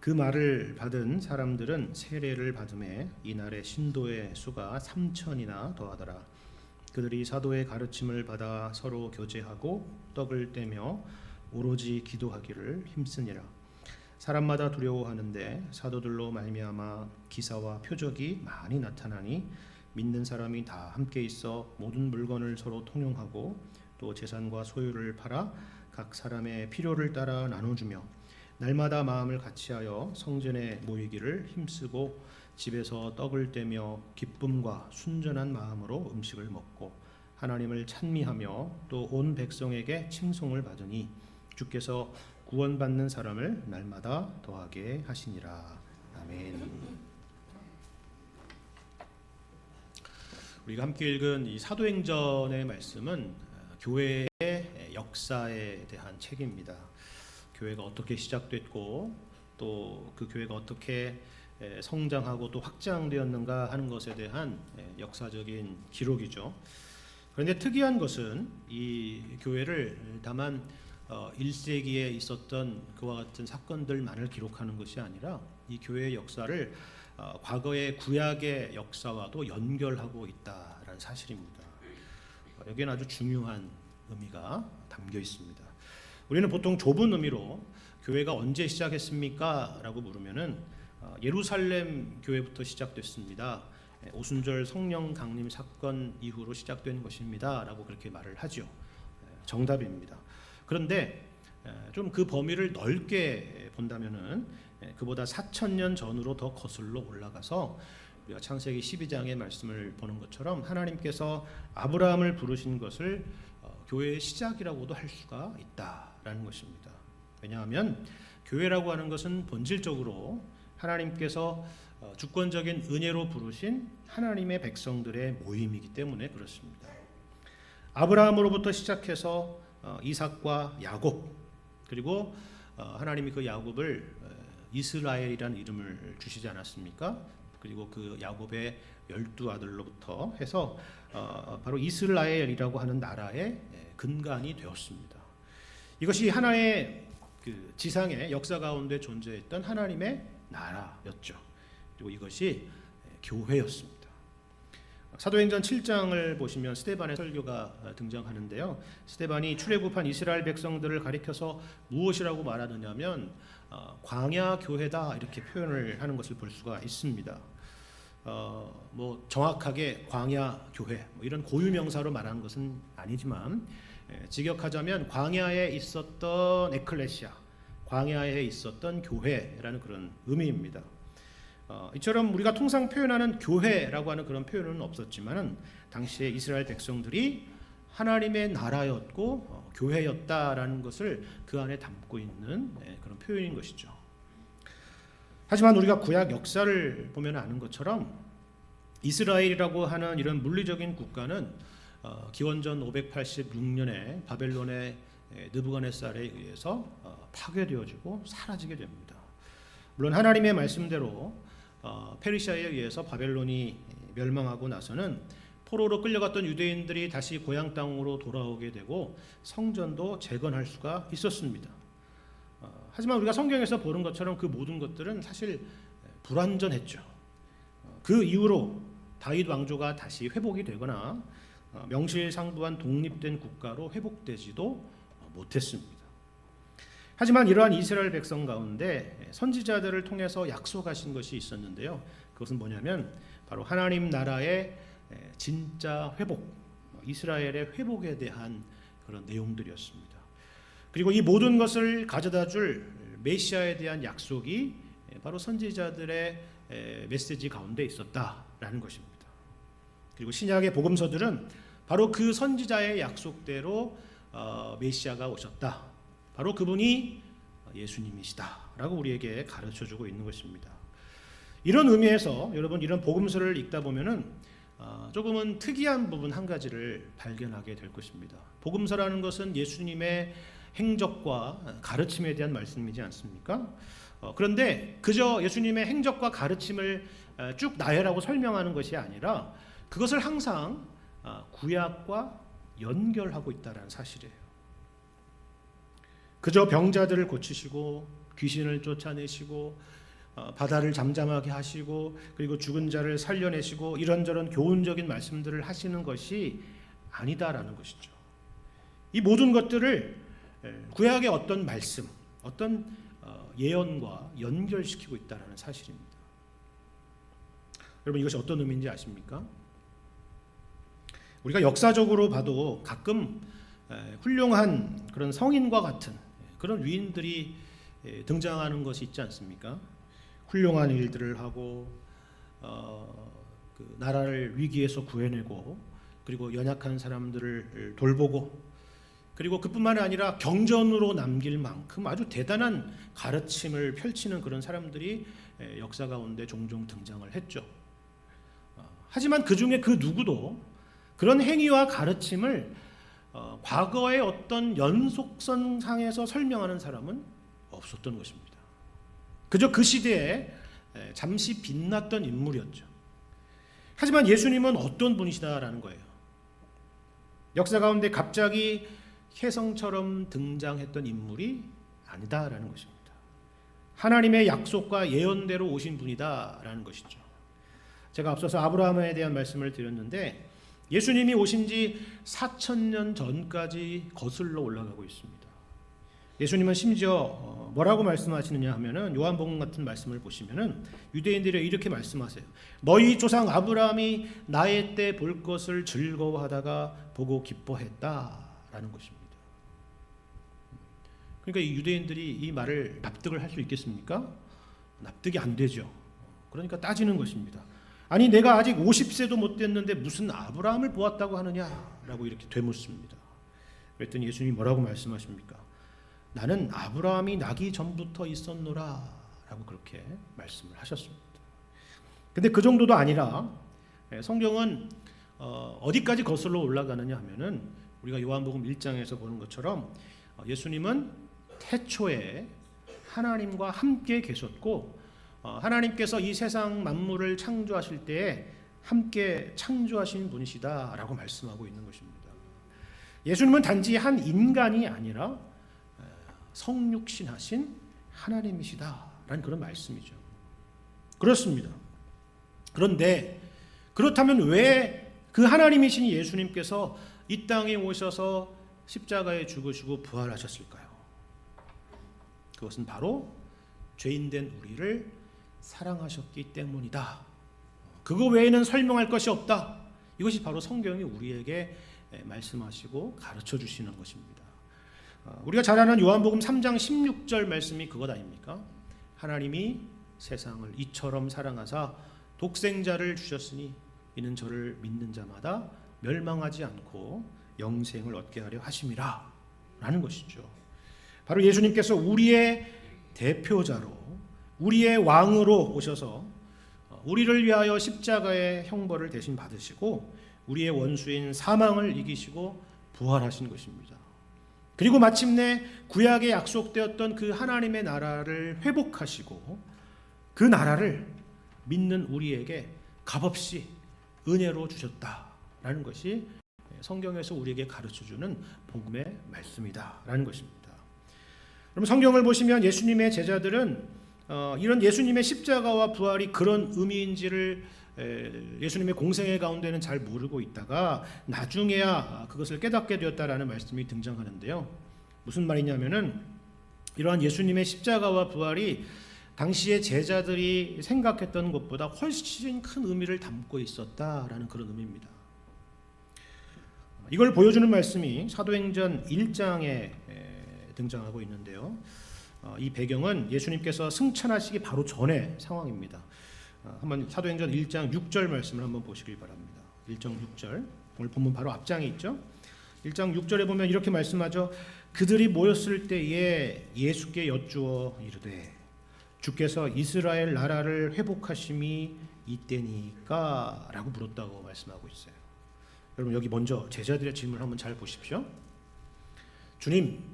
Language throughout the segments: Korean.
그 말을 받은 사람들은 세례를 받음에 이날의 신도의 수가 3천이나 더하더라. 그들이 사도의 가르침을 받아 서로 교제하고 떡을 떼며 오로지 기도하기를 힘쓰니라. 사람마다 두려워하는데 사도들로 말미암아 기사와 표적이 많이 나타나니 믿는 사람이 다 함께 있어 모든 물건을 서로 통용하고 또 재산과 소유를 팔아 각 사람의 필요를 따라 나눠주며 날마다 마음을 같이하여 성전에 모이기를 힘쓰고 집에서 떡을 떼며 기쁨과 순전한 마음으로 음식을 먹고 하나님을 찬미하며 또 온 백성에게 칭송을 받으니 주께서 구원받는 사람을 날마다 더하게 하시니라. 아멘. 우리가 함께 읽은 이 사도행전의 말씀은 교회의 역사에 대한 책입니다. 교회가 어떻게 시작됐고 또 그 교회가 어떻게 성장하고 또 확장되었는가 하는 것에 대한 역사적인 기록이죠. 그런데 특이한 것은 이 교회를 다만 1세기에 있었던 그와 같은 사건들만을 기록하는 것이 아니라 이 교회의 역사를 과거의 구약의 역사와도 연결하고 있다라는 사실입니다. 여기에는 아주 중요한 의미가 담겨 있습니다. 우리는 보통 좁은 의미로 교회가 언제 시작했습니까? 라고 물으면은 예루살렘 교회부터 시작됐습니다. 오순절 성령 강림 사건 이후로 시작된 것입니다. 라고 그렇게 말을 하죠. 정답입니다. 그런데 좀 그 범위를 넓게 본다면은 그보다 4,000년 전으로 더 거슬러 올라가서 우리가 창세기 12장의 말씀을 보는 것처럼 하나님께서 아브라함을 부르신 것을 교회의 시작이라고도 할 수가 있다라는 것입니다. 왜냐하면 교회라고 하는 것은 본질적으로 하나님께서 주권적인 은혜로 부르신 하나님의 백성들의 모임이기 때문에 그렇습니다. 아브라함으로부터 시작해서 이삭과 야곱, 그리고 하나님이 그 야곱을 이스라엘이라는 이름을 주시지 않았습니까? 그리고 그 야곱의 12아들로부터 해서 바로 이스라엘이라고 하는 나라의 근간이 되었습니다. 이것이 하나의 그 지상의 역사 가운데 존재했던 하나님의 나라였죠. 그리고 이것이 교회였습니다. 사도행전 7장을 보시면 스데반의 설교가 등장하는데요. 스데반이 출애굽한 이스라엘 백성들을 가리켜서 무엇이라고 말하느냐면 광야 교회다 이렇게 표현을 하는 것을 볼 수가 있습니다. 뭐 정확하게 광야 교회 이런 고유명사로 말하는 것은 아니지만 직역하자면 광야에 있었던 에클레시아, 광야에 있었던 교회라는 그런 의미입니다. 이처럼 우리가 통상 표현하는 교회라고 하는 그런 표현은 없었지만은 당시에 이스라엘 백성들이 하나님의 나라였고 교회였다라는 것을 그 안에 담고 있는 그런 표현인 것이죠. 하지만 우리가 구약 역사를 보면 아는 것처럼 이스라엘이라고 하는 이런 물리적인 국가는 기원전 586년에 바벨론의 느부갓네살에 의해서 파괴되어지고 사라지게 됩니다. 물론 하나님의 말씀대로 페르시아에 의해서 바벨론이 멸망하고 나서는 포로로 끌려갔던 유대인들이 다시 고향 땅으로 돌아오게 되고 성전도 재건할 수가 있었습니다. 하지만 우리가 성경에서 보는 것처럼 그 모든 것들은 사실 불완전했죠. 그 이후로 다윗 왕조가 다시 회복이 되거나 명실상부한 독립된 국가로 회복되지도 못했습니다. 하지만 이러한 이스라엘 백성 가운데 선지자들을 통해서 약속하신 것이 있었는데요. 그것은 뭐냐면 바로 하나님 나라의 진짜 회복, 이스라엘의 회복에 대한 그런 내용들이었습니다. 그리고 이 모든 것을 가져다 줄 메시아에 대한 약속이 바로 선지자들의 메시지 가운데 있었다라는 것입니다. 그리고 신약의 복음서들은 바로 그 선지자의 약속대로 메시아가 오셨다. 바로 그분이 예수님이시다라고 우리에게 가르쳐주고 있는 것입니다. 이런 의미에서 여러분 이런 복음서를 읽다 보면은 조금은 특이한 부분 한 가지를 발견하게 될 것입니다. 복음서라는 것은 예수님의 행적과 가르침에 대한 말씀이지 않습니까? 그런데 그저 예수님의 행적과 가르침을 쭉 나열하고 설명하는 것이 아니라 그것을 항상 구약과 연결하고 있다는 사실이에요. 그저 병자들을 고치시고 귀신을 쫓아내시고 바다를 잠잠하게 하시고 그리고 죽은 자를 살려내시고 이런저런 교훈적인 말씀들을 하시는 것이 아니다라는 것이죠. 이 모든 것들을 구약의 어떤 말씀, 어떤 예언과 연결시키고 있다는 사실입니다. 여러분 이것이 어떤 의미인지 아십니까? 우리가 역사적으로 봐도 가끔 훌륭한 그런 성인과 같은 그런 위인들이 등장하는 것이 있지 않습니까? 훌륭한 일들을 하고 그 나라를 위기에서 구해내고 그리고 연약한 사람들을 돌보고 그리고 그뿐만 아니라 경전으로 남길 만큼 아주 대단한 가르침을 펼치는 그런 사람들이 역사 가운데 종종 등장을 했죠. 하지만 그 중에 그 누구도 그런 행위와 가르침을 과거의 어떤 연속선 상에서 설명하는 사람은 없었던 것입니다. 그저 그 시대에 잠시 빛났던 인물이었죠. 하지만 예수님은 어떤 분이시다라는 거예요. 역사 가운데 갑자기 혜성처럼 등장했던 인물이 아니다라는 것입니다. 하나님의 약속과 예언대로 오신 분이다라는 것이죠. 제가 앞서서 아브라함에 대한 말씀을 드렸는데 예수님이 오신 지 4,000년 전까지 거슬러 올라가고 있습니다. 예수님은 심지어 뭐라고 말씀하시느냐 하면은 요한복음 같은 말씀을 보시면은 유대인들이 이렇게 말씀하세요. 너희 조상 아브라함이 나의 때 볼 것을 즐거워하다가 보고 기뻐했다라는 것입니다. 그러니까 이 유대인들이 이 말을 납득을 할 수 있겠습니까? 납득이 안 되죠. 그러니까 따지는 것입니다. 아니 내가 아직 50세도 못 됐는데 무슨 아브라함을 보았다고 하느냐라고 이렇게 되묻습니다. 그랬더니 예수님이 뭐라고 말씀하십니까? 나는 아브라함이 나기 전부터 있었노라 라고 그렇게 말씀을 하셨습니다. 근데 그 정도도 아니라 성경은 어디까지 거슬러 올라가느냐 하면은 우리가 요한복음 1장에서 보는 것처럼 예수님은 태초에 하나님과 함께 계셨고 하나님께서 이 세상 만물을 창조하실 때에 함께 창조하신 분이시다라고 말씀하고 있는 것입니다. 예수님은 단지 한 인간이 아니라 성육신하신 하나님이시다라는 그런 말씀이죠. 그렇습니다. 그런데 그렇다면 왜 그 하나님이신 예수님께서 이 땅에 오셔서 십자가에 죽으시고 부활하셨을까요? 그것은 바로 죄인된 우리를 사랑하셨기 때문이다. 그거 외에는 설명할 것이 없다. 이것이 바로 성경이 우리에게 말씀하시고 가르쳐 주시는 것입니다. 우리가 잘 아는 요한복음 3장 16절 말씀이 그것 아닙니까? 하나님이 세상을 이처럼 사랑하사 독생자를 주셨으니 이는 저를 믿는 자마다 멸망하지 않고 영생을 얻게 하려 하심이라 라는 것이죠. 바로 예수님께서 우리의 대표자로 우리의 왕으로 오셔서 우리를 위하여 십자가의 형벌을 대신 받으시고 우리의 원수인 사망을 이기시고 부활하신 것입니다. 그리고 마침내 구약에 약속되었던 그 하나님의 나라를 회복하시고 그 나라를 믿는 우리에게 값없이 은혜로 주셨다라는 것이 성경에서 우리에게 가르쳐주는 복음의 말씀이다라는 것입니다. 그럼 성경을 보시면 예수님의 제자들은 이런 예수님의 십자가와 부활이 그런 의미인지를 예수님의 공생애 가운데는 잘 모르고 있다가 나중에야 그것을 깨닫게 되었다라는 말씀이 등장하는데요. 무슨 말이냐면은 이러한 예수님의 십자가와 부활이 당시의 제자들이 생각했던 것보다 훨씬 큰 의미를 담고 있었다라는 그런 의미입니다. 이걸 보여주는 말씀이 사도행전 1장에 등장하고 있는데요. 이 배경은 예수님께서 승천하시기 바로 전의 상황입니다. 한번 사도행전 1장 6절 말씀을 한번 보시길 바랍니다. 1장 6절 오늘 본문 바로 앞장에 있죠. 1장 6절에 보면 이렇게 말씀하죠. 그들이 모였을 때에 예수께 여쭈어 이르되 주께서 이스라엘 나라를 회복하심이 이때니까 라고 물었다고 말씀하고 있어요. 여러분 여기 먼저 제자들의 질문을 한번 잘 보십시오. 주님,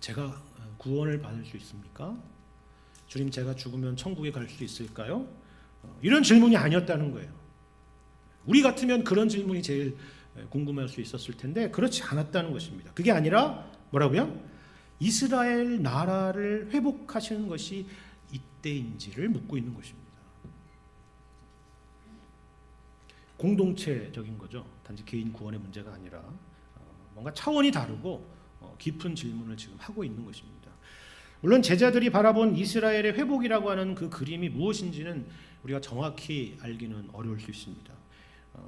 제가 구원을 받을 수 있습니까? 주님, 제가 죽으면 천국에 갈 수 있을까요? 이런 질문이 아니었다는 거예요. 우리 같으면 그런 질문이 제일 궁금할 수 있었을 텐데 그렇지 않았다는 것입니다. 그게 아니라 뭐라고요? 이스라엘 나라를 회복하시는 것이 이때인지를 묻고 있는 것입니다. 공동체적인 거죠. 단지 개인 구원의 문제가 아니라 뭔가 차원이 다르고 깊은 질문을 지금 하고 있는 것입니다. 물론 제자들이 바라본 이스라엘의 회복이라고 하는 그 그림이 무엇인지는 우리가 정확히 알기는 어려울 수 있습니다.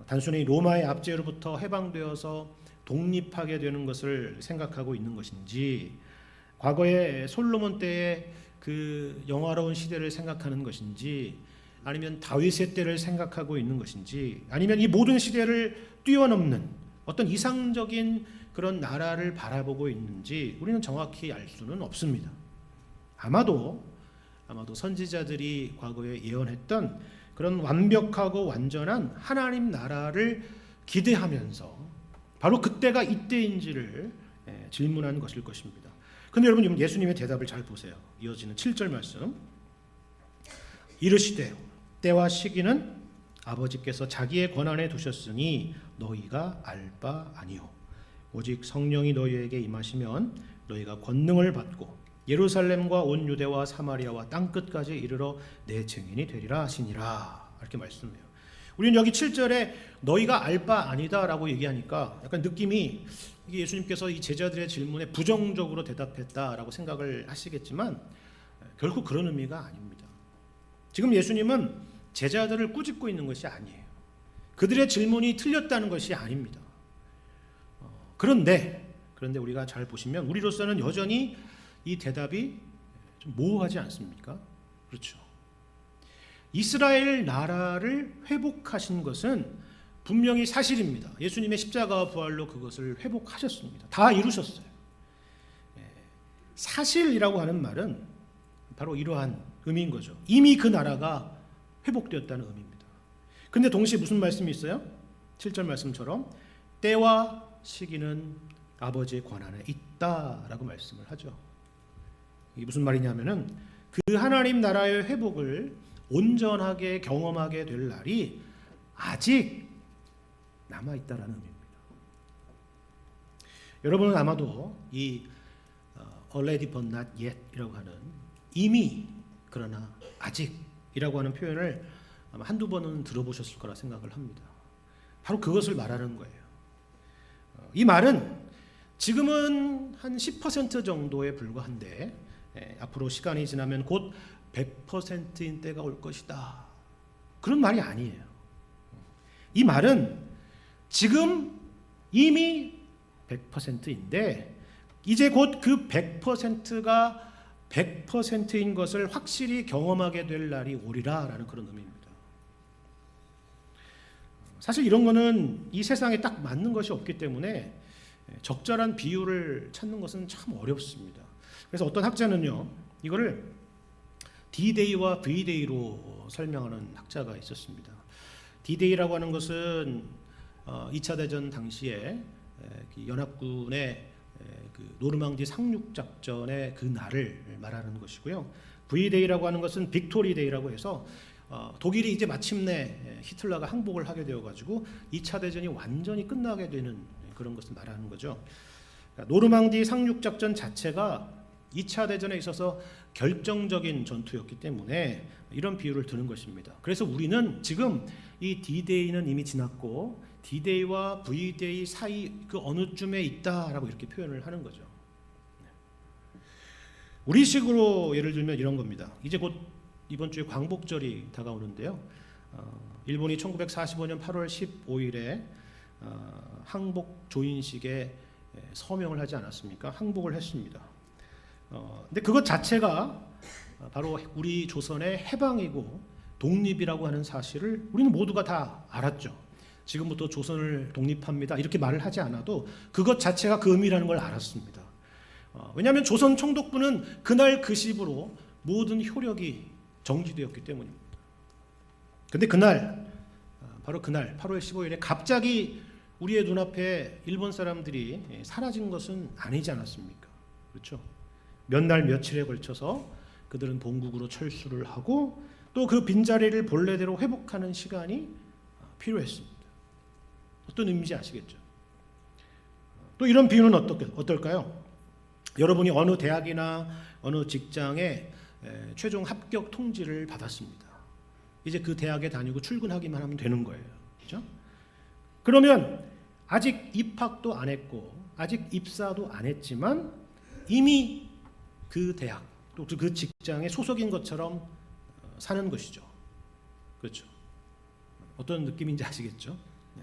단순히 로마의 압제로부터 해방되어서 독립하게 되는 것을 생각하고 있는 것인지, 과거의 솔로몬 때의 그 영화로운 시대를 생각하는 것인지, 아니면 다윗의 때를 생각하고 있는 것인지, 아니면 이 모든 시대를 뛰어넘는 어떤 이상적인 그런 나라를 바라보고 있는지 우리는 정확히 알 수는 없습니다. 아마도 선지자들이 과거에 예언했던 그런 완벽하고 완전한 하나님 나라를 기대하면서 바로 그때가 이때인지를 질문한 것일 것입니다. 그런데 여러분, 예수님의 대답을 잘 보세요. 이어지는 7절 말씀. 이르시되 때와 시기는 아버지께서 자기의 권한에 두셨으니 너희가 알 바 아니요 오직 성령이 너희에게 임하시면 너희가 권능을 받고 예루살렘과 온 유대와 사마리아와 땅끝까지 이르러 내 증인이 되리라 하시니라. 이렇게 말씀해요. 우리는 여기 7절에 너희가 알 바 아니다라고 얘기하니까 약간 느낌이 이게 예수님께서 이 제자들의 질문에 부정적으로 대답했다라고 생각을 하시겠지만 결코 그런 의미가 아닙니다. 지금 예수님은 제자들을 꾸짖고 있는 것이 아니에요. 그들의 질문이 틀렸다는 것이 아닙니다. 그런데 우리가 잘 보시면 우리로서는 여전히 이 대답이 좀 모호하지 않습니까? 그렇죠. 이스라엘 나라를 회복하신 것은 분명히 사실입니다. 예수님의 십자가와 부활로 그것을 회복하셨습니다. 다 이루셨어요. 사실이라고 하는 말은 바로 이러한 의미인 거죠. 이미 그 나라가 회복되었다는 의미입니다. 그런데 동시에 무슨 말씀이 있어요? 7절 말씀처럼 때와 시기는 아버지의 권한에 있다라고 말씀을 하죠. 이게 무슨 말이냐면은 그 하나님 나라의 회복을 온전하게 경험하게 될 날이 아직 남아 있다라는 의미입니다. 여러분은 아마도 이 already but not yet이라고 하는 이미 그러나 아직이라고 하는 표현을 아마 한두 번은 들어보셨을 거라 생각을 합니다. 바로 그것을 말하는 거예요. 이 말은 지금은 한 10% 정도에 불과한데 앞으로 시간이 지나면 곧 100%인 때가 올 것이다. 그런 말이 아니에요. 이 말은 지금 이미 100%인데 이제 곧 그 100%가 100%인 것을 확실히 경험하게 될 날이 오리라라는 그런 의미입니다. 사실 이런 거는 이 세상에 딱 맞는 것이 없기 때문에 적절한 비유를 찾는 것은 참 어렵습니다. 그래서 어떤 학자는요, 이거를 D-Day와 V-Day로 설명하는 학자가 있었습니다. D-Day라고 하는 것은 2차 대전 당시에 연합군의 그 노르망디 상륙 작전의 그 날을 말하는 것이고요. V-Day라고 하는 것은 빅토리 데이라고 해서 독일이 이제 마침내 히틀러가 항복을 하게 되어 가지고 2차 대전이 완전히 끝나게 되는 그런 것을 말하는 거죠. 노르망디 상륙 작전 자체가 2차 대전에 있어서 결정적인 전투였기 때문에 이런 비유를 드는 것입니다. 그래서 우리는 지금 이 D-Day는 이미 지났고 D-Day와 V-Day 사이 그 어느 쯤에 있다라고 이렇게 표현을 하는 거죠. 우리식으로 예를 들면 이런 겁니다. 이제 곧 이번 주에 광복절이 다가오는데요. 일본이 1945년 8월 15일에 항복 조인식에 서명을 하지 않았습니까? 항복을 했습니다. 근데 그것 자체가 바로 우리 조선의 해방이고 독립이라고 하는 사실을 우리는 모두가 다 알았죠. 지금부터 조선을 독립합니다 이렇게 말을 하지 않아도 그것 자체가 그 의미라는 걸 알았습니다. 왜냐하면 조선 총독부는 그날 그 시부로 모든 효력이 정지되었기 때문입니다. 그런데 바로 그날 8월 15일에 갑자기 우리의 눈앞에 일본 사람들이 사라진 것은 아니지 않았습니까? 그렇죠? 몇 날 며칠에 걸쳐서 그들은 본국으로 철수를 하고 또 그 빈자리를 본래대로 회복하는 시간이 필요했습니다. 어떤 의미인지 아시겠죠? 또 이런 비유는 어떨까요? 여러분이 어느 대학이나 어느 직장에 최종 합격 통지를 받았습니다. 이제 그 대학에 다니고 출근하기만 하면 되는 거예요. 그렇죠? 그러면 아직 입학도 안 했고 아직 입사도 안 했지만 이미 그 대학 또 그 직장에 소속인 것처럼 사는 것이죠. 그렇죠? 어떤 느낌인지 아시겠죠? 네.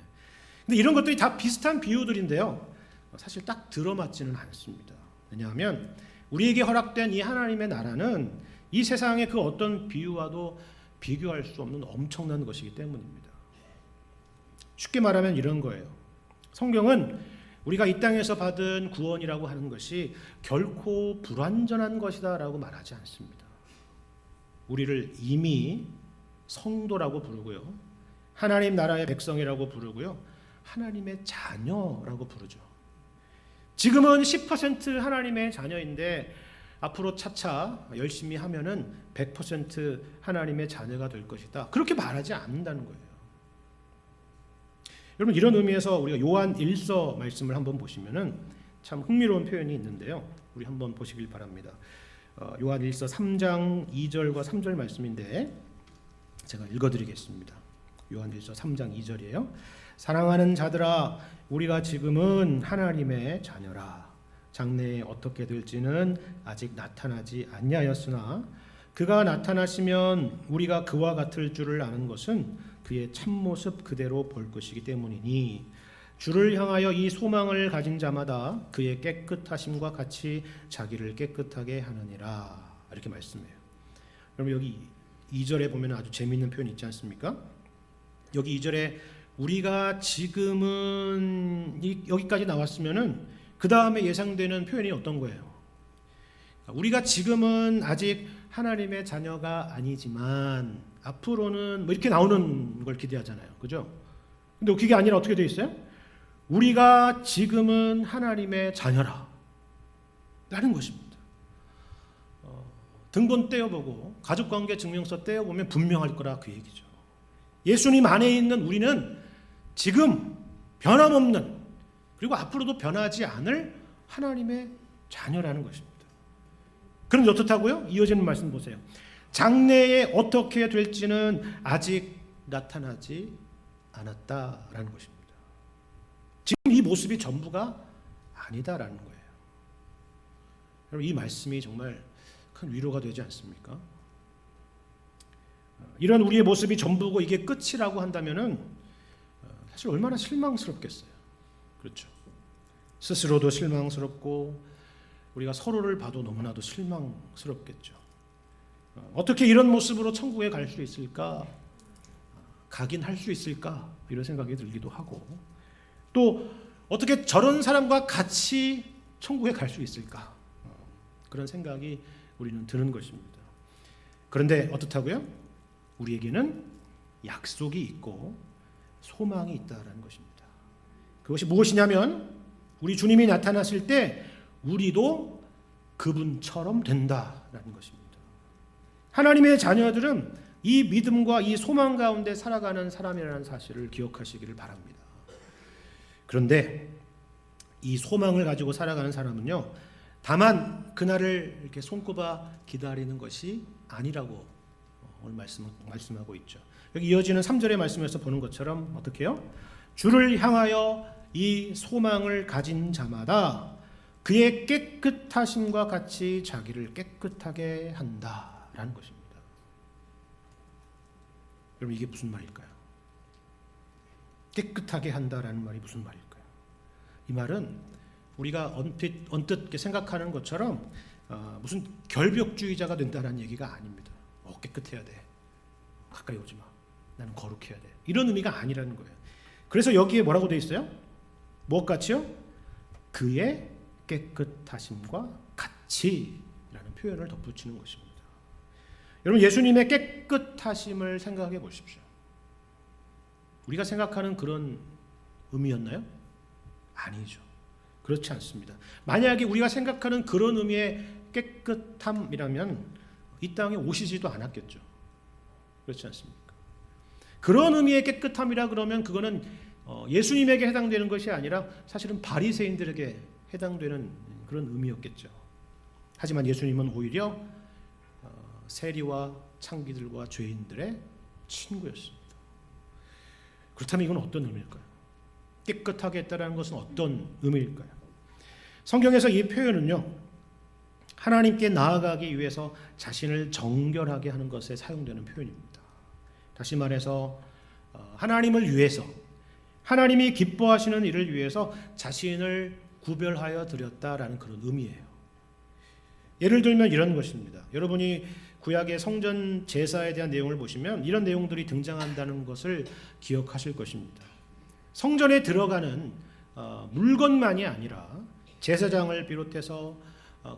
근데 이런 것들이 다 비슷한 비유들인데요. 사실 딱 들어맞지는 않습니다. 왜냐하면 우리에게 허락된 이 하나님의 나라는 이 세상의 그 어떤 비유와도 비교할 수 없는 엄청난 것이기 때문입니다. 쉽게 말하면 이런 거예요. 성경은 우리가 이 땅에서 받은 구원이라고 하는 것이 결코 불완전한 것이다 라고 말하지 않습니다. 우리를 이미 성도라고 부르고요, 하나님 나라의 백성이라고 부르고요, 하나님의 자녀라고 부르죠. 지금은 10% 하나님의 자녀인데 앞으로 차차 열심히 하면은 100% 하나님의 자녀가 될 것이다, 그렇게 말하지 않는다는 거예요. 여러분, 이런 의미에서 우리가 요한 1서 말씀을 한번 보시면은 참 흥미로운 표현이 있는데요. 우리 한번 보시길 바랍니다. 요한 1서 3장 2절과 3절 말씀인데 제가 읽어드리겠습니다. 요한 1서 3장 2절이에요. 사랑하는 자들아, 우리가 지금은 하나님의 자녀라. 장래에 어떻게 될지는 아직 나타나지 아니하였으나 그가 나타나시면 우리가 그와 같을 줄을 아는 것은 그의 참모습 그대로 볼 것이기 때문이니 주를 향하여 이 소망을 가진 자마다 그의 깨끗하심과 같이 자기를 깨끗하게 하느니라. 이렇게 말씀해요. 그럼 여기 2절에 보면 아주 재미있는 표현이 있지 않습니까? 여기 2절에 우리가 지금은 여기까지 나왔으면은 그 다음에 예상되는 표현이 어떤 거예요? 우리가 지금은 아직 하나님의 자녀가 아니지만 앞으로는 뭐 이렇게 나오는 걸 기대하잖아요. 그죠? 근데 그게 아니라 어떻게 되어 있어요? 우리가 지금은 하나님의 자녀라 라는 것입니다. 등본 떼어보고 가족관계 증명서 떼어보면 분명할 거라 그 얘기죠. 예수님 안에 있는 우리는 지금 변함없는, 그리고 앞으로도 변하지 않을 하나님의 자녀라는 것입니다. 그런데 어떻다고요? 이어지는 말씀 보세요. 장래에 어떻게 될지는 아직 나타나지 않았다라는 것입니다. 지금 이 모습이 전부가 아니다라는 거예요. 여러분, 이 말씀이 정말 큰 위로가 되지 않습니까? 이런 우리의 모습이 전부고 이게 끝이라고 한다면은 사실 얼마나 실망스럽겠어요. 그렇죠? 스스로도 실망스럽고 우리가 서로를 봐도 너무나도 실망스럽겠죠. 어떻게 이런 모습으로 천국에 갈 수 있을까? 가긴 할 수 있을까? 이런 생각이 들기도 하고, 또 어떻게 저런 사람과 같이 천국에 갈 수 있을까? 그런 생각이 우리는 드는 것입니다. 그런데 어떻다고요? 우리에게는 약속이 있고 소망이 있다라는 것입니다. 그것이 무엇이냐면 우리 주님이 나타났을 때 우리도 그분처럼 된다라는 것입니다. 하나님의 자녀들은 이 믿음과 이 소망 가운데 살아가는 사람이라는 사실을 기억하시기를 바랍니다. 그런데 이 소망을 가지고 살아가는 사람은요, 다만 그날을 이렇게 손꼽아 기다리는 것이 아니라고 오늘 말씀하고 있죠. 여기 이어지는 3절의 말씀에서 보는 것처럼 어떻게 해요? 주를 향하여 이 소망을 가진 자마다 그의 깨끗하심과 같이 자기를 깨끗하게 한다라는 것입니다. 여러분, 이게 무슨 말일까요? 깨끗하게 한다라는 말이 무슨 말일까요? 이 말은 우리가 언뜻 생각하는 것처럼 무슨 결벽주의자가 된다는 얘기가 아닙니다. 깨끗해야 돼, 가까이 오지 마, 나는 거룩해야 돼, 이런 의미가 아니라는 거예요. 그래서 여기에 뭐라고 되어 있어요? 무엇같이요? 그의 깨끗하심과 같이라는 표현을 덧붙이는 것입니다. 여러분, 예수님의 깨끗하심을 생각해 보십시오. 우리가 생각하는 그런 의미였나요? 아니죠. 그렇지 않습니다. 만약에 우리가 생각하는 그런 의미의 깨끗함이라면 이 땅에 오시지도 않았겠죠. 그렇지 않습니까? 그런 의미의 깨끗함이라 그러면 그거는 예수님에게 해당되는 것이 아니라 사실은 바리새인들에게 해당되는 그런 의미였겠죠. 하지만 예수님은 오히려 세리와 창기들과 죄인들의 친구였습니다. 그렇다면 이건 어떤 의미일까요? 깨끗하게 했다는 것은 어떤 의미일까요? 성경에서 이 표현은요, 하나님께 나아가기 위해서 자신을 정결하게 하는 것에 사용되는 표현입니다. 다시 말해서 하나님을 위해서, 하나님이 기뻐하시는 일을 위해서 자신을 구별하여 드렸다라는 그런 의미예요. 예를 들면 이런 것입니다. 여러분이 구약의 성전 제사에 대한 내용을 보시면 이런 내용들이 등장한다는 것을 기억하실 것입니다. 성전에 들어가는 물건만이 아니라 제사장을 비롯해서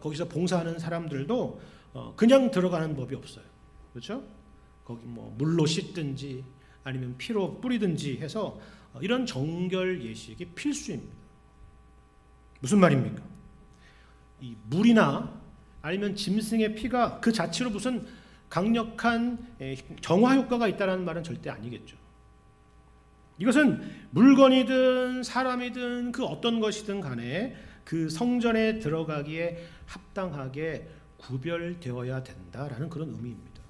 거기서 봉사하는 사람들도 그냥 들어가는 법이 없어요. 그렇죠? 거기 뭐 물로 씻든지 아니면 피로 뿌리든지 해서 이런 정결 예식이 필수입니다. 무슨 말입니까? 이 물이나 아니면 짐승의 피가 그 자체로 무슨 강력한 정화 효과가 있다는 말은 절대 아니겠죠. 이것은 물건이든 사람이든 그 어떤 것이든 간에 그 성전에 들어가기에 합당하게 구별되어야 된다라는 그런 의미입니다.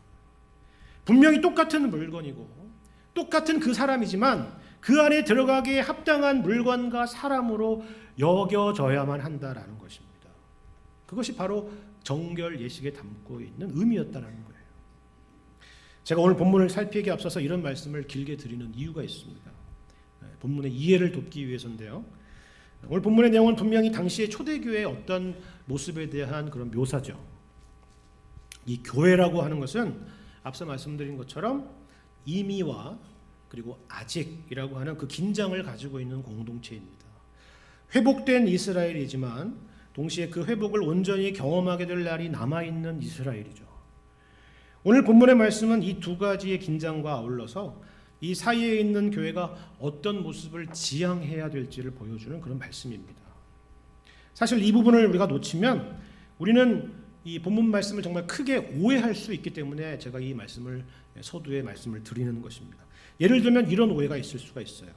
분명히 똑같은 물건이고 똑같은 그 사람이지만 그 안에 들어가기에 합당한 물건과 사람으로 여겨져야만 한다라는 것입니다. 그것이 바로 정결 예식에 담고 있는 의미였다는 거예요. 제가 오늘 본문을 살피기에 앞서서 이런 말씀을 길게 드리는 이유가 있습니다. 본문의 이해를 돕기 위해서인데요. 오늘 본문의 내용은 분명히 당시의 초대교회의 어떤 모습에 대한 그런 묘사죠. 이 교회라고 하는 것은 앞서 말씀드린 것처럼 이미와 그리고 아직이라고 하는 그 긴장을 가지고 있는 공동체입니다. 회복된 이스라엘이지만 동시에 그 회복을 온전히 경험하게 될 날이 남아있는 이스라엘이죠. 오늘 본문의 말씀은 이 두 가지의 긴장과 아울러서 이 사이에 있는 교회가 어떤 모습을 지향해야 될지를 보여주는 그런 말씀입니다. 사실 이 부분을 우리가 놓치면 우리는 이 본문 말씀을 정말 크게 오해할 수 있기 때문에 제가 이 말씀을 서두에 말씀을 드리는 것입니다. 예를 들면 이런 오해가 있을 수가 있어요.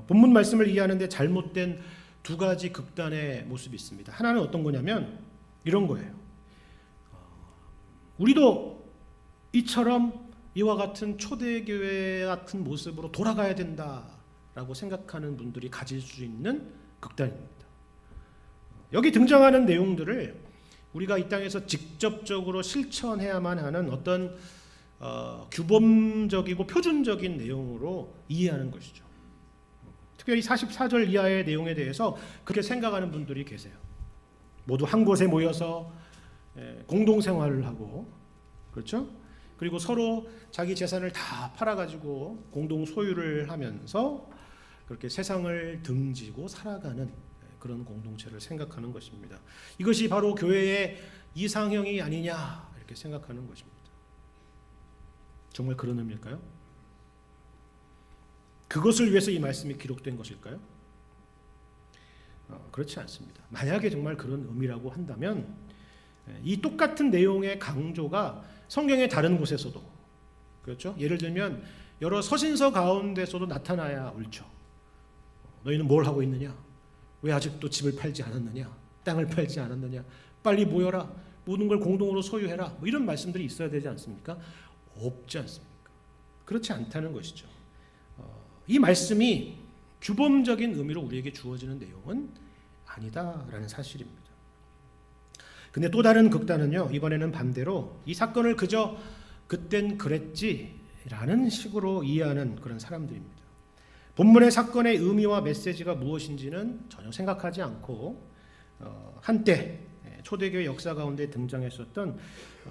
본문 말씀을 이해하는데 잘못된 두 가지 극단의 모습이 있습니다. 하나는 어떤 거냐면 이런 거예요. 우리도 이처럼 이와 같은 초대교회 같은 모습으로 돌아가야 된다라고 생각하는 분들이 가질 수 있는 극단입니다. 여기 등장하는 내용들을 우리가 이 땅에서 직접적으로 실천해야만 하는 어떤 규범적이고 표준적인 내용으로 이해하는 것이죠. 특별히 44절 이하의 내용에 대해서 그렇게 생각하는 분들이 계세요. 모두 한 곳에 모여서 공동생활을 하고, 그렇죠? 그리고 서로 자기 재산을 다 팔아가지고 공동 소유를 하면서 그렇게 세상을 등지고 살아가는 그런 공동체를 생각하는 것입니다. 이것이 바로 교회의 이상형이 아니냐 이렇게 생각하는 것입니다. 정말 그런 의미일까요? 그것을 위해서 이 말씀이 기록된 것일까요? 그렇지 않습니다. 만약에 정말 그런 의미라고 한다면 이 똑같은 내용의 강조가 성경의 다른 곳에서도, 그렇죠? 예를 들면 여러 서신서 가운데서도 나타나야 옳죠. 너희는 뭘 하고 있느냐? 왜 아직도 집을 팔지 않았느냐? 땅을 팔지 않았느냐? 빨리 모여라. 모든 걸 공동으로 소유해라. 뭐 이런 말씀들이 있어야 되지 않습니까? 없지 않습니까? 그렇지 않다는 것이죠. 이 말씀이 규범적인 의미로 우리에게 주어지는 내용은 아니다라는 사실입니다. 근데 또 다른 극단은요, 이번에는 반대로 이 사건을 그저 그땐 그랬지라는 식으로 이해하는 그런 사람들입니다. 본문의 사건의 의미와 메시지가 무엇인지는 전혀 생각하지 않고 한때 초대교회 역사 가운데 등장했었던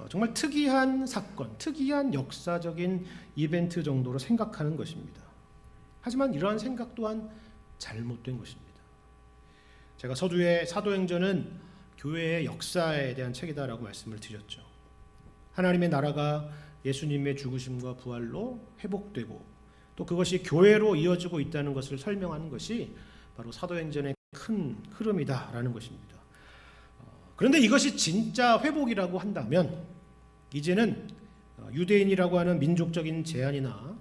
정말 특이한 사건, 특이한 역사적인 이벤트 정도로 생각하는 것입니다. 하지만 이러한 생각 또한 잘못된 것입니다. 제가 서두에 사도행전은 교회의 역사에 대한 책이다라고 말씀을 드렸죠. 하나님의 나라가 예수님의 죽으심과 부활로 회복되고 또 그것이 교회로 이어지고 있다는 것을 설명하는 것이 바로 사도행전의 큰 흐름이다라는 것입니다. 그런데 이것이 진짜 회복이라고 한다면 이제는 유대인이라고 하는 민족적인 제한이나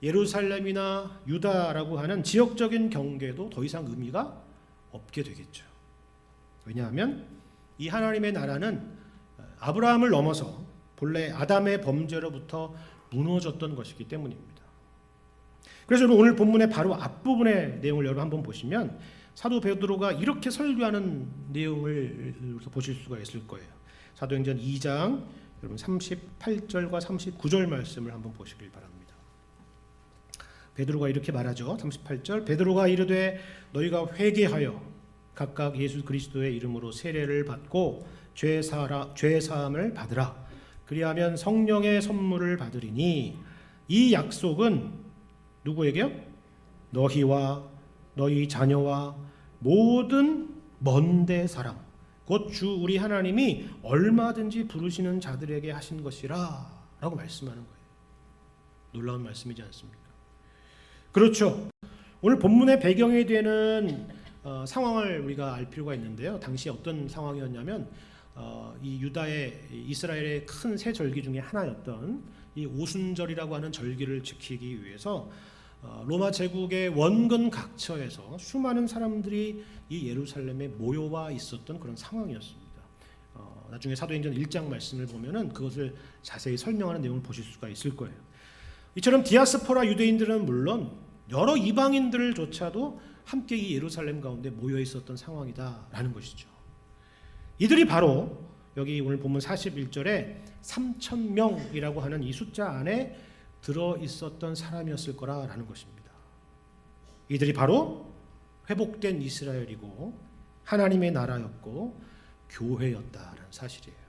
예루살렘이나 유다라고 하는 지역적인 경계도 더 이상 의미가 없게 되겠죠. 왜냐하면 이 하나님의 나라는 아브라함을 넘어서 본래 아담의 범죄로부터 무너졌던 것이기 때문입니다. 그래서 오늘 본문의 바로 앞부분의 내용을 여러분 한번 보시면 사도 베드로가 이렇게 설교하는 내용을 보실 수가 있을 거예요. 사도행전 2장 여러분 38절과 39절 말씀을 한번 보시길 바랍니다. 베드로가 이렇게 말하죠. 38절 베드로가 이르되 너희가 회개하여 각각 예수 그리스도의 이름으로 세례를 받고 죄 사함을 받으라. 그리하면 성령의 선물을 받으리니 이 약속은 누구에게요? 너희와 너희 자녀와 모든 먼데 사람 곧 주 우리 하나님이 얼마든지 부르시는 자들에게 하신 것이라 라고 말씀하는 거예요. 놀라운 말씀이지 않습니까? 그렇죠. 오늘 본문의 배경이 되는 상황을 우리가 알 필요가 있는데요. 당시 어떤 상황이었냐면 이 유다의 이스라엘의 큰 세 절기 중에 하나였던 이 오순절이라고 하는 절기를 지키기 위해서 로마 제국의 원근 각처에서 수많은 사람들이 이 예루살렘에 모여와 있었던 그런 상황이었습니다. 나중에 사도행전 1장 말씀을 보면은 그것을 자세히 설명하는 내용을 보실 수가 있을 거예요. 이처럼 디아스포라 유대인들은 물론 여러 이방인들조차도 함께 이 예루살렘 가운데 모여 있었던 상황이다라는 것이죠. 이들이 바로 여기 오늘 본문 41절에 3,000명이라고 하는 이 숫자 안에 들어 있었던 사람이었을 거라는 것입니다. 이들이 바로 회복된 이스라엘이고 하나님의 나라였고 교회였다라는 사실이에요.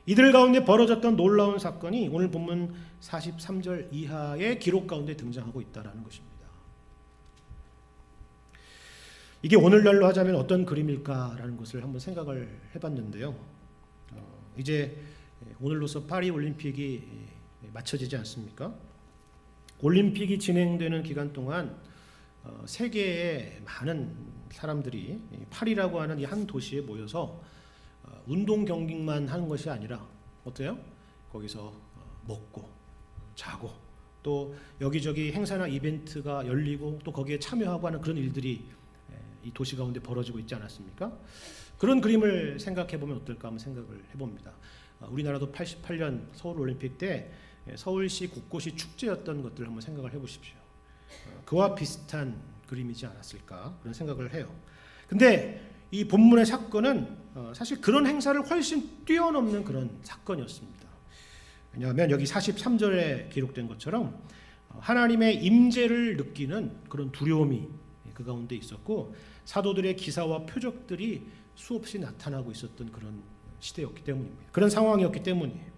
이들 가운데 벌어졌던 놀라운 사건이 오늘 본문 43절 이하의 기록 가운데 등장하고 있다라는 것입니다. 이게 오늘날로 하자면 어떤 그림일까라는 것을 한번 생각을 해봤는데요. 이제 오늘로서 파리 올림픽이 맞춰지지 않습니까? 올림픽이 진행되는 기간 동안 세계의 많은 사람들이 파리라고 하는 이 한 도시에 모여서 운동 경기만 하는 것이 아니라 어때요? 거기서 먹고 자고 또 여기저기 행사나 이벤트가 열리고 또 거기에 참여하고 하는 그런 일들이 이 도시 가운데 벌어지고 있지 않았습니까? 그런 그림을 생각해 보면 어떨까 한번 생각을 해봅니다. 우리나라도 88년 서울올림픽 때 서울시 곳곳이 축제였던 것들을 한번 생각을 해보십시오. 그와 비슷한 그림이지 않았을까 그런 생각을 해요. 근데 이 본문의 사건은 사실 그런 행사를 훨씬 뛰어넘는 그런 사건이었습니다. 왜냐하면 여기 43절에 기록된 것처럼 하나님의 임재를 느끼는 그런 두려움이 그 가운데 있었고 사도들의 기사와 표적들이 수없이 나타나고 있었던 그런 시대였기 때문입니다. 그런 상황이었기 때문이에요.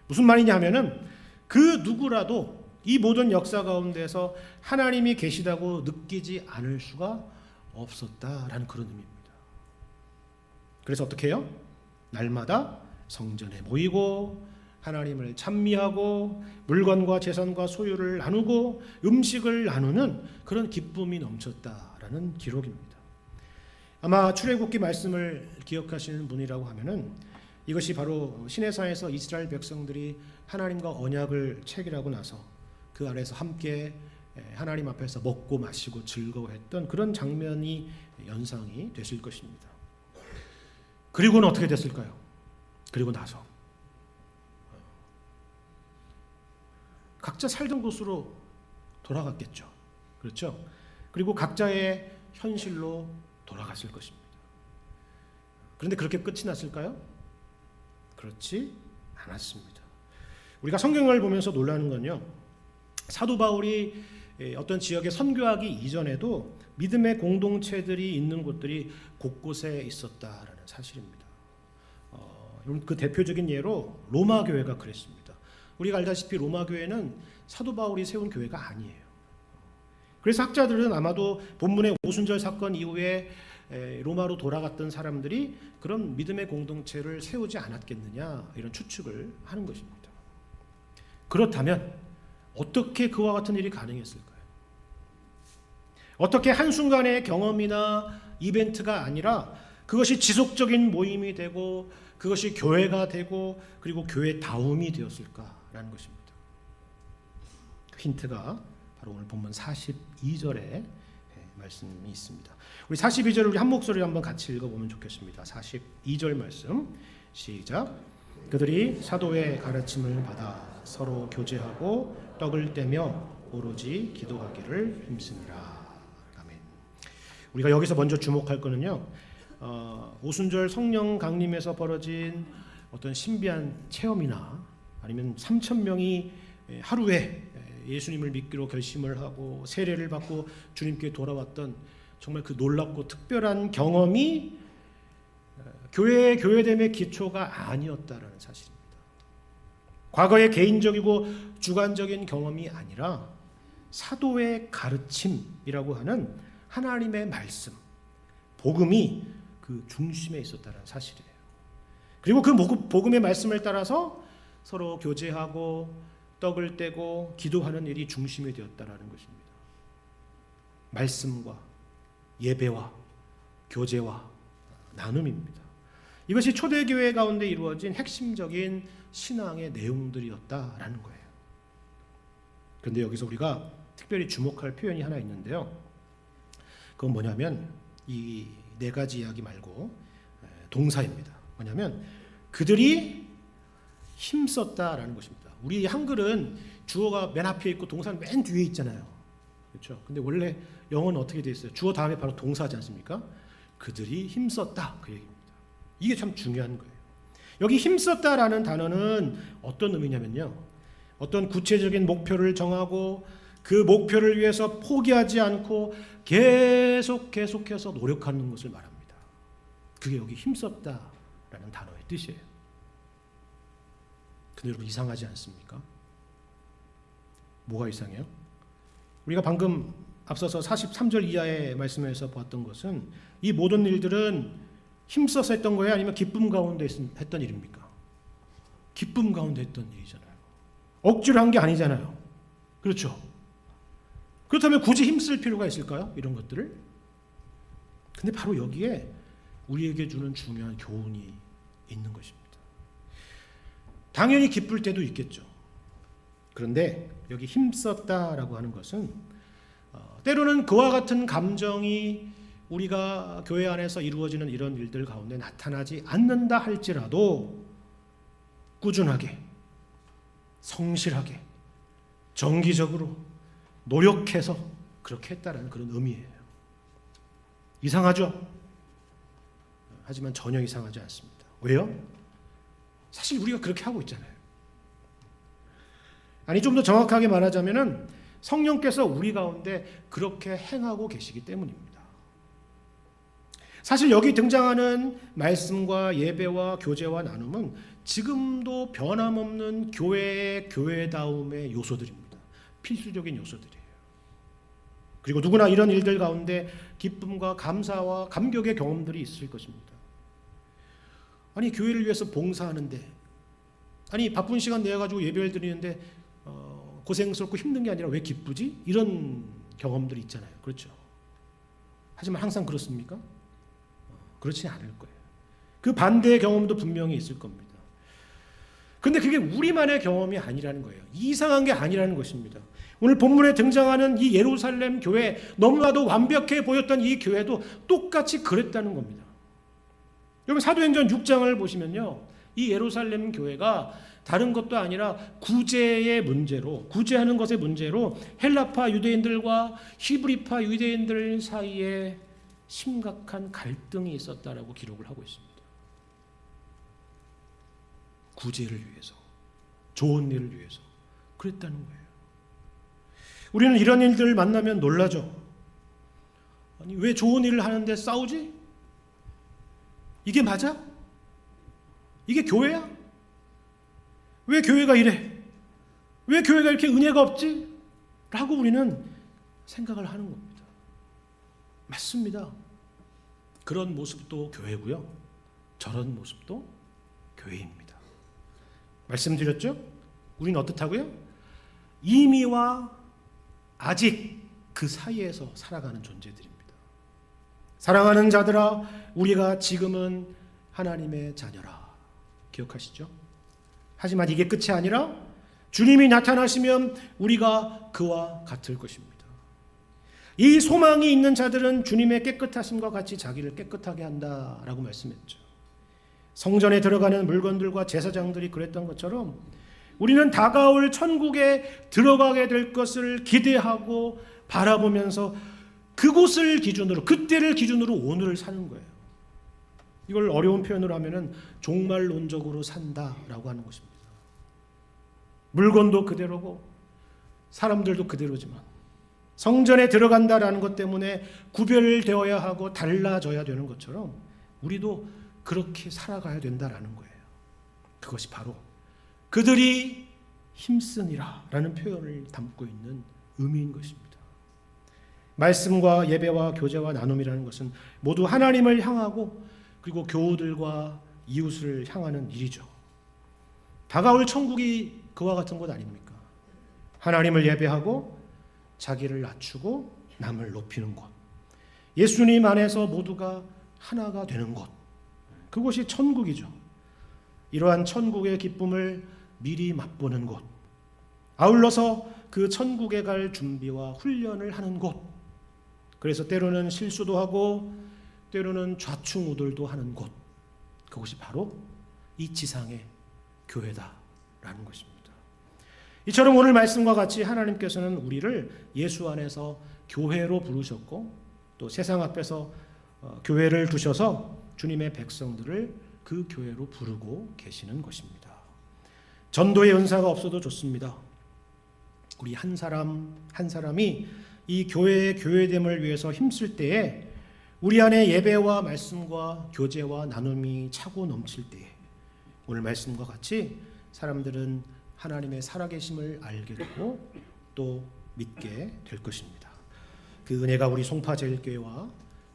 무슨 말이냐 하면은 그 누구라도 이 모든 역사 가운데서 하나님이 계시다고 느끼지 않을 수가 없었다라는 그런 의미입니다. 그래서 어떻게 해요? 날마다 성전에 모이고 하나님을 찬미하고 물건과 재산과 소유를 나누고 음식을 나누는 그런 기쁨이 넘쳤다라는 기록입니다. 아마 출애굽기 말씀을 기억하시는 분이라고 하면은 이것이 바로 시내산에서 이스라엘 백성들이 하나님과 언약을 체결하고 나서 그 아래서 함께 하나님 앞에서 먹고 마시고 즐거워했던 그런 장면이 연상이 되실 것입니다. 그리고는 어떻게 됐을까요? 그리고 나서 각자 살던 곳으로 돌아갔겠죠. 그렇죠? 그리고 각자의 현실로 돌아갔을 것입니다. 그런데 그렇게 끝이 났을까요? 그렇지 않았습니다. 우리가 성경을 보면서 놀라는 건요. 사도 바울이 어떤 지역에 선교하기 이전에도 믿음의 공동체들이 있는 곳들이 곳곳에 있었다라는 사실입니다. 그 대표적인 예로 로마 교회가 그랬습니다. 우리가 알다시피 로마 교회는 사도 바울이 세운 교회가 아니에요. 그래서 학자들은 아마도 본문의 오순절 사건 이후에 로마로 돌아갔던 사람들이 그런 믿음의 공동체를 세우지 않았겠느냐 이런 추측을 하는 것입니다. 그렇다면 어떻게 그와 같은 일이 가능했을까요? 어떻게 한순간의 경험이나 이벤트가 아니라 그것이 지속적인 모임이 되고 그것이 교회가 되고 그리고 교회다움이 되었을까라는 것입니다. 힌트가 바로 오늘 본문 42절에 말씀이 있습니다. 우리 42절을 우리 한 목소리로 한번 같이 읽어보면 좋겠습니다. 42절 말씀 시작. 그들이 사도의 가르침을 받아 서로 교제하고 떡을 떼며 오로지 기도하기를 힘쓰니라. 아멘. 우리가 여기서 먼저 주목할 거는요, 오순절 성령 강림에서 벌어진 어떤 신비한 체험이나 아니면 3,000명이 하루에 예수님을 믿기로 결심을 하고 세례를 받고 주님께 돌아왔던 정말 그 놀랍고 특별한 경험이 교회됨의 기초가 아니었다라는 사실입니다. 과거의 개인적이고 주관적인 경험이 아니라 사도의 가르침이라고 하는 하나님의 말씀, 복음이 그 중심에 있었다는 사실이에요. 그리고 그 복음의 말씀을 따라서 서로 교제하고 떡을 떼고 기도하는 일이 중심이 되었다라는 것입니다. 말씀과 예배와 교제와 나눔입니다. 이것이 초대교회 가운데 이루어진 핵심적인 신앙의 내용들이었다라는 거예요. 그런데 여기서 우리가 특별히 주목할 표현이 하나 있는데요. 그건 뭐냐면 이 네 가지 이야기 말고 동사입니다. 뭐냐면 그들이 힘썼다라는 것입니다. 우리 한글은 주어가 맨 앞에 있고 동사는 맨 뒤에 있잖아요. 그렇죠? 근데 원래 영어는 어떻게 돼 있어요? 주어 다음에 바로 동사지 않습니까? 그들이 힘썼다 그 얘기입니다. 이게 참 중요한 거예요. 여기 힘썼다라는 단어는 어떤 의미냐면요, 어떤 구체적인 목표를 정하고 그 목표를 위해서 포기하지 않고 계속해서 노력하는 것을 말합니다. 그게 여기 힘썼다라는 단어의 뜻이에요. 근데 여러분 이상하지 않습니까? 뭐가 이상해요? 우리가 방금 앞서서 43절 이하의 말씀에서 봤던 것은 이 모든 일들은 힘써서 했던 거예요? 아니면 기쁨 가운데 했던 일입니까? 기쁨 가운데 했던 일이잖아요. 억지로 한 게 아니잖아요. 그렇죠? 그렇다면 굳이 힘쓸 필요가 있을까요? 이런 것들을? 근데 바로 여기에 우리에게 주는 중요한 교훈이 있는 것입니다. 당연히 기쁠 때도 있겠죠. 그런데 여기 힘썼다라고 하는 것은 때로는 그와 같은 감정이 우리가 교회 안에서 이루어지는 이런 일들 가운데 나타나지 않는다 할지라도 꾸준하게, 성실하게, 정기적으로 노력해서 그렇게 했다라는 그런 의미예요. 이상하죠? 하지만 전혀 이상하지 않습니다. 왜요? 사실 우리가 그렇게 하고 있잖아요. 아니, 좀 더 정확하게 말하자면은 성령께서 우리 가운데 그렇게 행하고 계시기 때문입니다. 사실 여기 등장하는 말씀과 예배와 교제와 나눔은 지금도 변함없는 교회의 교회다움의 요소들입니다. 필수적인 요소들이에요. 그리고 누구나 이런 일들 가운데 기쁨과 감사와 감격의 경험들이 있을 것입니다. 아니, 교회를 위해서 봉사하는데, 아니 바쁜 시간 내가지고 예배를 드리는데 고생스럽고 힘든 게 아니라 왜 기쁘지? 이런 경험들이 있잖아요. 그렇죠? 하지만 항상 그렇습니까? 그렇지 않을 거예요. 그 반대의 경험도 분명히 있을 겁니다. 근데 그게 우리만의 경험이 아니라는 거예요. 이상한 게 아니라는 것입니다. 오늘 본문에 등장하는 이 예루살렘 교회, 너무나도 완벽해 보였던 이 교회도 똑같이 그랬다는 겁니다. 여러분 사도행전 6장을 보시면요, 이 예루살렘 교회가 다른 것도 아니라 구제의 문제로, 구제하는 것의 문제로 헬라파 유대인들과 히브리파 유대인들 사이에 심각한 갈등이 있었다라고 기록을 하고 있습니다. 구제를 위해서, 좋은 일을 위해서 그랬다는 거예요. 우리는 이런 일들을 만나면 놀라죠. 아니, 왜 좋은 일을 하는데 싸우지? 이게 맞아? 이게 교회야? 왜 교회가 이래? 왜 교회가 이렇게 은혜가 없지? 라고 우리는 생각을 하는 겁니다. 맞습니다. 그런 모습도 교회고요, 저런 모습도 교회입니다. 말씀드렸죠? 우리는 어떻다고요? 이미와 아직 그 사이에서 살아가는 존재들입니다. 사랑하는 자들아, 우리가 지금은 하나님의 자녀라. 기억하시죠? 하지만 이게 끝이 아니라 주님이 나타나시면 우리가 그와 같을 것입니다. 이 소망이 있는 자들은 주님의 깨끗하심과 같이 자기를 깨끗하게 한다라고 말씀했죠. 성전에 들어가는 물건들과 제사장들이 그랬던 것처럼 우리는 다가올 천국에 들어가게 될 것을 기대하고 바라보면서 그곳을 기준으로, 그때를 기준으로 오늘을 사는 거예요. 이걸 어려운 표현으로 하면은 종말론적으로 산다라고 하는 것입니다. 물건도 그대로고 사람들도 그대로지만 성전에 들어간다라는 것 때문에 구별되어야 하고 달라져야 되는 것처럼 우리도 그렇게 살아가야 된다라는 거예요. 그것이 바로 그들이 힘쓰니라 라는 표현을 담고 있는 의미인 것입니다. 말씀과 예배와 교제와 나눔이라는 것은 모두 하나님을 향하고 그리고 교우들과 이웃을 향하는 일이죠. 다가올 천국이 그와 같은 것 아닙니까? 하나님을 예배하고 자기를 낮추고 남을 높이는 곳, 예수님 안에서 모두가 하나가 되는 곳, 그곳이 천국이죠. 이러한 천국의 기쁨을 미리 맛보는 곳, 아울러서 그 천국에 갈 준비와 훈련을 하는 곳, 그래서 때로는 실수도 하고 때로는 좌충우돌도 하는 곳, 그것이 바로 이 지상의 교회다라는 것입니다. 이처럼 오늘 말씀과 같이 하나님께서는 우리를 예수 안에서 교회로 부르셨고 또 세상 앞에서 교회를 두셔서 주님의 백성들을 그 교회로 부르고 계시는 것입니다. 전도의 은사가 없어도 좋습니다. 우리 한 사람 한 사람이 이 교회의 교회됨을 위해서 힘쓸 때에 우리 안에 예배와 말씀과 교제와 나눔이 차고 넘칠 때에 오늘 말씀과 같이 사람들은 하나님의 살아계심을 알게 되고 또 믿게 될 것입니다. 그 은혜가 우리 송파제일교회와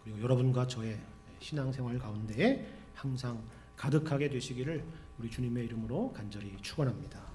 그리고 여러분과 저의 신앙생활 가운데에 항상 가득하게 되시기를 우리 주님의 이름으로 간절히 축원합니다.